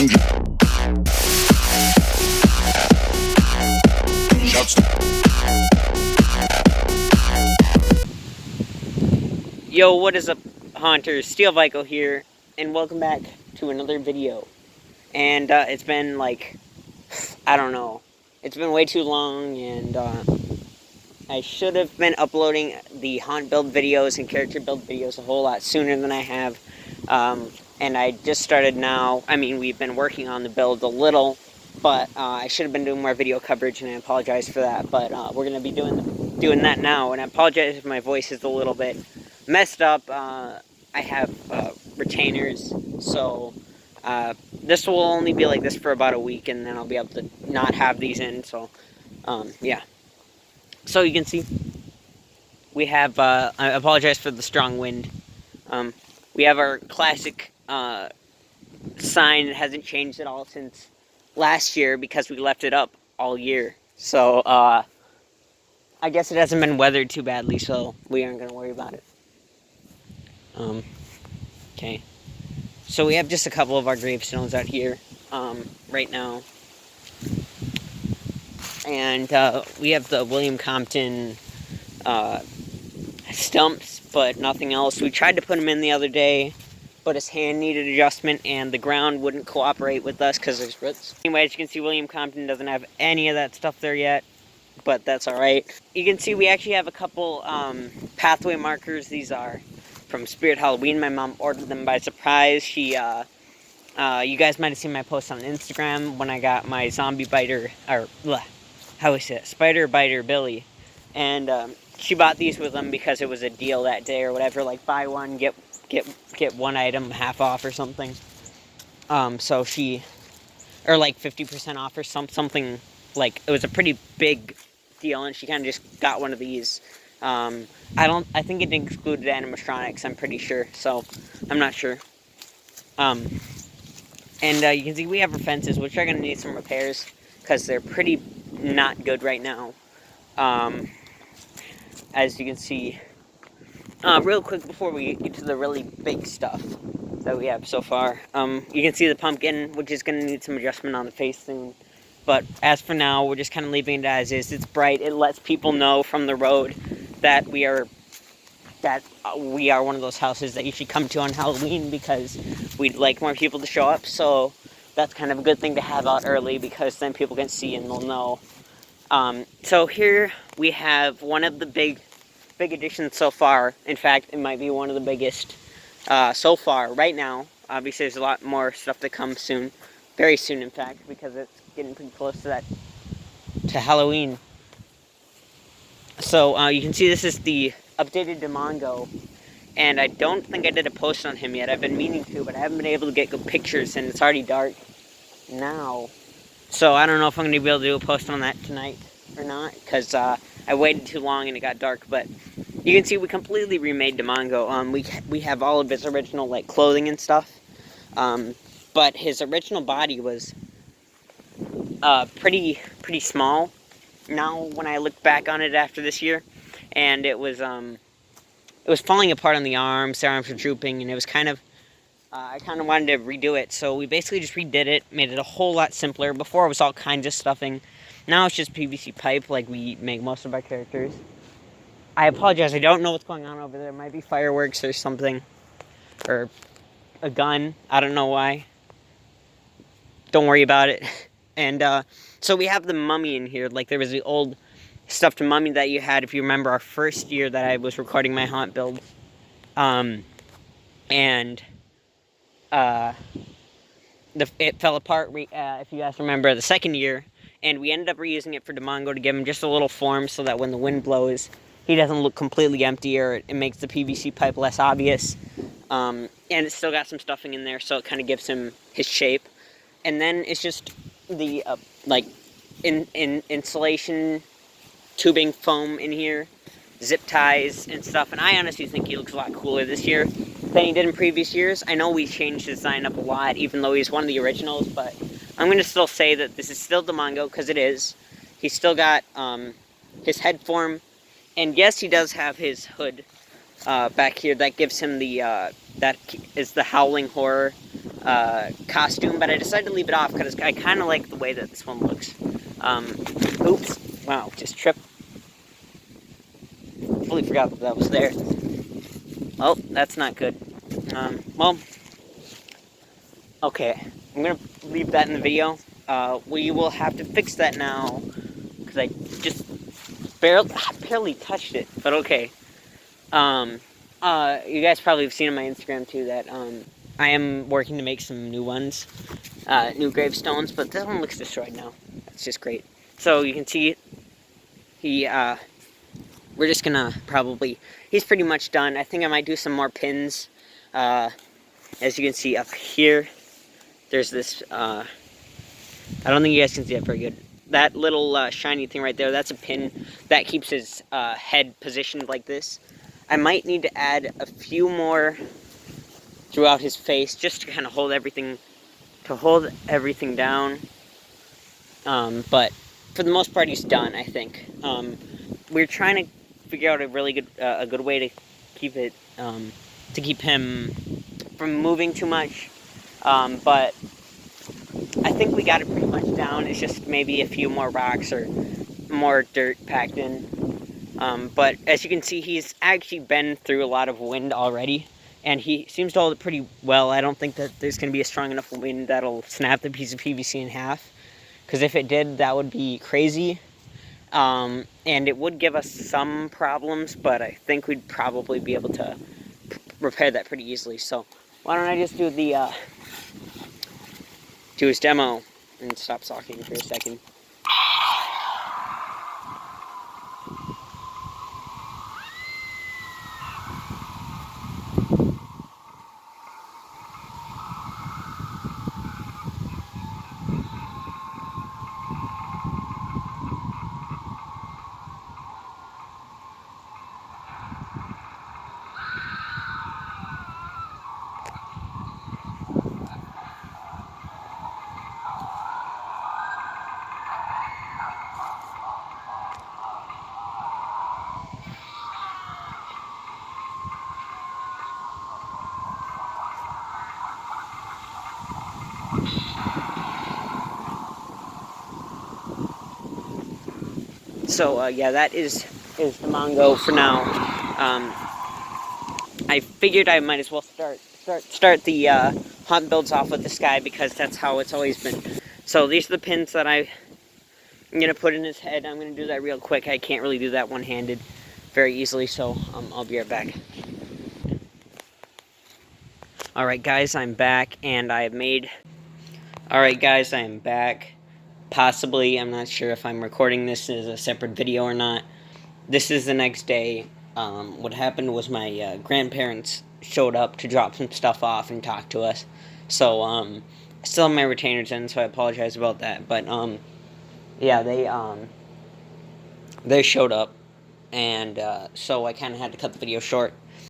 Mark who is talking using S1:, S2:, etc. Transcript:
S1: Yo, what is up, Haunters? Steel Vico here, and welcome back to another video. And it's been like, I don't know, it's been way too long, and I should have been uploading the haunt build videos and character build videos a whole lot sooner than I have. And I just started now. I mean, we've been working on the build a little, but I should have been doing more video coverage, and I apologize for that. But we're going to be doing that now, and I apologize if my voice is a little bit messed up. I have retainers, so this will only be like this for about a week, and then I'll be able to not have these in. So yeah, so you can see we have I apologize for the strong wind. We have our classic sign. It hasn't changed at all since last year because we left it up all year, so I guess it hasn't been weathered too badly, so we aren't going to worry about it. Okay, so we have just a couple of our gravestones out here right now, and we have the William Compton stumps, but nothing else. We tried to put him in the other day, but his hand needed adjustment, and the ground wouldn't cooperate with us because there's roots. Anyway, as you can see, William Compton doesn't have any of that stuff there yet, but that's alright. You can see we actually have a couple pathway markers. These are from Spirit Halloween. My mom ordered them by surprise. She, you guys might have seen my post on Instagram when I got my zombie biter, or, how is it, spider biter Billy. And she bought these with them because it was a deal that day or whatever, like buy one, get one item half off or something. So she, or like 50% off or something, like, it was a pretty big deal, and she kind of just got one of these. I think it included animatronics, I'm pretty sure, so I'm not sure. And you can see we have our fences, which are going to need some repairs, because they're pretty not good right now. As you can see, real quick before we get to the really big stuff that we have so far, you can see the pumpkin, which is going to need some adjustment on the face soon. But as for now, we're just kind of leaving it as is. It's bright. It lets people know from the road that we are one of those houses that you should come to on Halloween, because we'd like more people to show up. So that's kind of a good thing to have out early, because then people can see and they'll know. So here we have one of the big additions so far. In fact, it might be one of the biggest so far right now. Obviously, there's a lot more stuff to come soon, very soon, in fact, because it's getting pretty close to Halloween. So you can see this is the updated Demongo, and I don't think I did a post on him yet. I've been meaning to, but I haven't been able to get good pictures, and it's already dark now. So I don't know if I'm going to be able to do a post on that tonight or not, because I waited too long and it got dark. But you can see we completely remade Demongo. We have all of his original like clothing and stuff, but his original body was pretty small now when I look back on it after this year, and it was falling apart on the arms. The arms were drooping, and it was kind of I kind of wanted to redo it, so we basically just redid it, made it a whole lot simpler. Before it was all kinds of stuffing. Now it's just PVC pipe like we make most of our characters. I apologize, I don't know what's going on over there. It might be fireworks or something, or a gun. I don't know why. Don't worry about it. And so we have the mummy in here. Like, there was the old stuffed mummy that you had, if you remember our first year that I was recording my haunt build. And it fell apart, if you guys remember, the second year. And we ended up reusing it for Demongo to give him just a little form so that when the wind blows, he doesn't look completely empty, or it makes the PVC pipe less obvious. And it's still got some stuffing in there, so it kind of gives him his shape. And then it's just the insulation tubing foam in here, zip ties and stuff. And I honestly think he looks a lot cooler this year than he did in previous years. I know we changed his design up a lot, even though he's one of the originals, but I'm going to still say that this is still Demongo, because it is. He's still got his head form, and yes, he does have his hood back here. That gives him the, that is the howling horror costume, but I decided to leave it off because I kind of like the way that this one looks. Oops. Wow, just tripped. Fully forgot that was there. Oh, that's not good. Well, okay. I'm going to leave that in the video. We will have to fix that now because I just barely touched it, but okay. You guys probably have seen on my Instagram too that I am working to make some new ones, new gravestones, but this one looks destroyed now. That's just great. So you can see we're just gonna he's pretty much done. I think I might do some more pins. As you can see up here, there's this, I don't think you guys can see that very good. That little shiny thing right there, that's a pin that keeps his head positioned like this. I might need to add a few more throughout his face just to kind of hold everything down. But for the most part, he's done, I think. We're trying to figure out a good way to keep it, to keep him from moving too much. But I think we got it pretty much down. It's just maybe a few more rocks or more dirt packed in. But as you can see, he's actually been through a lot of wind already, and he seems to hold it pretty well. I don't think that there's going to be a strong enough wind that'll snap the piece of PVC in half, because if it did, that would be crazy. And it would give us some problems, but I think we'd probably be able to repair that pretty easily. So why don't I just do his demo and stop talking for a second. So yeah, that is the Mongo for now. I figured I might as well start the hunt builds off with this guy because that's how it's always been. So these are the pins that I'm gonna put in his head. I'm gonna do that real quick. I can't really do that one-handed very easily, so I'll be right back. Alright guys, I'm back, and I have made... Alright guys, I am back. Possibly, I'm not sure if I'm recording this as a separate video or not. This is the next day. What happened was my grandparents showed up to drop some stuff off and talk to us. So, I still have my retainers in, so I apologize about that. But, yeah, they showed up, and so I kind of had to cut the video short.